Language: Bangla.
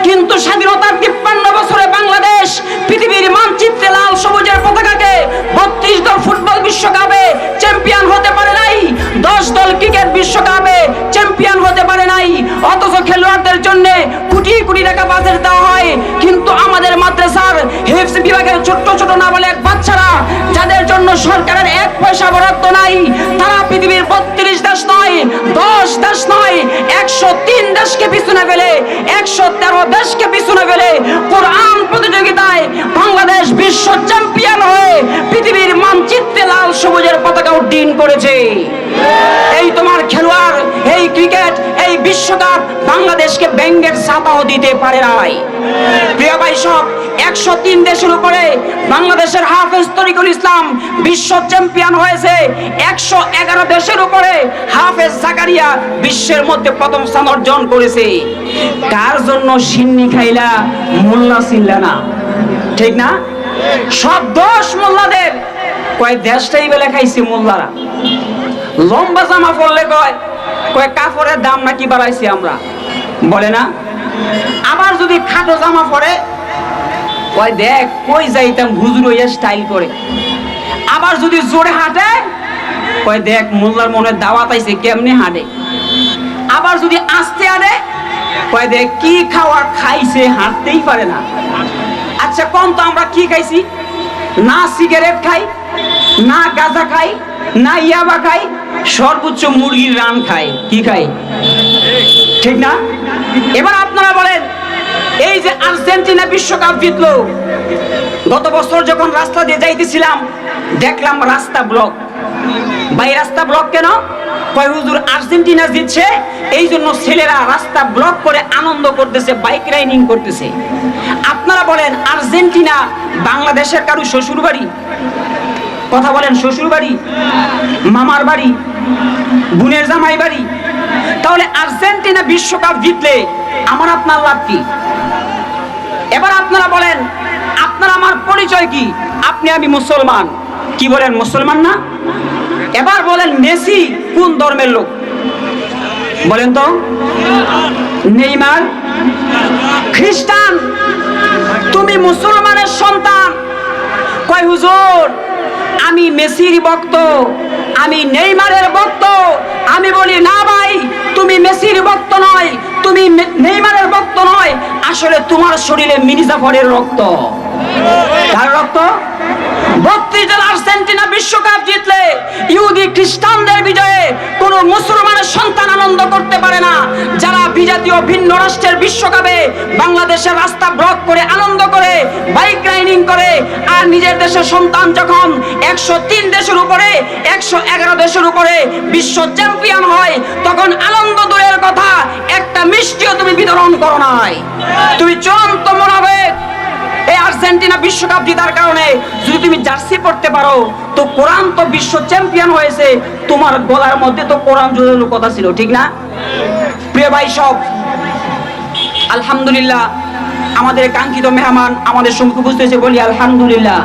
কিন্তু স্বাধীনতার 53 বছরে বাংলাদেশ পৃথিবীর মানচিত্রে লাল সবুজের পতাকাকে 32 দল ফুটবল বিশ্বকাপে চ্যাম্পিয়ন হতে পারে নাই, 10 দল ক্রিকেট বিশ্বকাপে চ্যাম্পিয়ন হতে পারে নাই। অথচ খেলোয়াড়দের জন্য কোটি কোটি টাকা বাজেট দেওয়া হয়, কিন্তু আমাদের মাদ্রাসার হিফজ বিভাগের ছোট ছোট নাবালক বাচ্চারা যাদের জন্য সরকারের 1 পয়সা বরাদ্দ নাই, তারা পৃথিবীর 32 দেশ নয়, 10 দেশ নয়, 103 দেশকে পিছনে ফেলে, 113 দেশকে পিছনে ফেলে কোরআন প্রতিযোগিতায় বাংলাদেশ বিশ্ব চ্যাম্পিয়ন হয়ে পৃথিবীর মানচিত্রে লাল সবুজের পতাকা উড্ডীন করেছে। এই তোমার খেলোয়াড়, এই ক্রিকেট, এই বিশ্বকাপ বাংলাদেশকে ব্যাঙ্গের ছাতাও দিতে পারে নাই। প্রিয় ভাই সব, 103 দেশের উপরে বাংলাদেশের হাফেজ তরিকুল ইসলাম বিশ্ব চ্যাম্পিয়ন হয়েছে। 111 দেশের উপরে হাফেজ জাকারিয়া বিশ্বের মধ্যে প্রথম স্থান অর্জন করেছে। কার জন্য সিন্নি খাইলা মোল্লা চিনলা না, ঠিক না? সব দোষ মোল্লাদের। কয় দেশটাই বেলা খাইছে মোল্লারা। লম্বা জামা পরলে কয় কাপড়ের দাম নাকি বাড়াইছি আমরা, বলে না? আবার যদি খাটো জামা পরে কয় দেখ কই যাইতাম হুজুর হইয়া স্টাইল করে। আবার যদি জোরে হাঁটে কয় দেখ মোল্লার মনে দাওয়াত আইছে কেমনে হাঁটে। আবার যদি আস্তে হাঁটে কয় দেখ কি খাওয়া খাইছে, হাঁটতেই পারে না। আচ্ছা কোন তো আমরা কি খাইছি? না সিগারেট খাই, না গাঁজা খাই, না ইয়াবা খাই, সর্বোচ্চ মুরগির রান খাই। কি খাই? ঠিক না? এবার আপনারা বলেন, এই যে আর্জেন্টিনা বিশ্বকাপ জিতলো, গত বছর যখন রাস্তা দিয়ে যাইতেছিলাম দেখলাম রাস্তা ব্লক। ভাই রাস্তা ব্লক কেন? কয় হুজুর আর্জেন্টিনা জিতছে, এই জন্য ছেলেরা রাস্তা ব্লক করে আনন্দ করতেছে, বাইক রাইডিং করতেছে। আপনারা বলেন, আর্জেন্টিনা বাংলাদেশের কারো শ্বশুর বাড়ি? কথা বলেন, শ্বশুর বাড়ি, মামার বাড়ি, বোনের জামাই বাড়ি? তাহলে আর্জেন্টিনা বিশ্বকাপ জিতলে আমার আপনার লাভ কি? এবার আপনারা বলেন, আপনার আমার পরিচয় কি? আপনি আমি মুসলমান, কি বলেন মুসলমান না? এবার বলেন মেসি কোন ধর্মের লোক? বলেন তো। নেইমার খ্রিস্টান, তুমি মুসলমানের সন্তান। কয় হুজুর আমি মেসির ভক্ত, আমি নেইমারের ভক্ত। আমি বলি না ভাই, তুমি মেসির ভক্ত নয়, তুমি নেইমারের ভক্ত নয়, আসলে তোমার শরীরে মির্জাফরের রক্ত। কার রক্ত? 32 জন আর্জেন্টিনা বিশ্বকাপ জিতলে ইহুদি খ্রিস্টানদের বিজয়ে কোন মুসলমানের সন্তান আনন্দ করতে পারে না। যারা বিজাতীয় ভিন্ন রাষ্ট্রের বিশ্বকাপে বাংলাদেশের রাস্তা ব্লক করে আনন্দ করে, বাইক রাইডিং করে, আর নিজের দেশের সন্তান যখন 103 দেশের উপরে 111 দেশের উপরে বিশ্ব চ্যাম্পিয়ন হয়, তখন আনন্দ দূরের কথা, একটা মিষ্টিও তুমি বিতরণ করো নাই। তুমি চূড়ান্ত মোনাফেক। এই আর্জেন্টিনা বিশ্বকাপ জেতার কারণে যদি তুমি জার্সি পড়তে পারো, তো কোরআন তো বিশ্ব চ্যাম্পিয়ন হয়েছে, তোমার গলার মধ্যে তো কোরআন জোরানোর কথা ছিল, ঠিক না? প্রিয় ভাই সব, আলহামদুলিল্লাহ আমাদের কাঙ্ক্ষিত মেহমান আমাদের সম্মুখে উপস্থিত হয়েছে, বলি আলহামদুলিল্লাহ।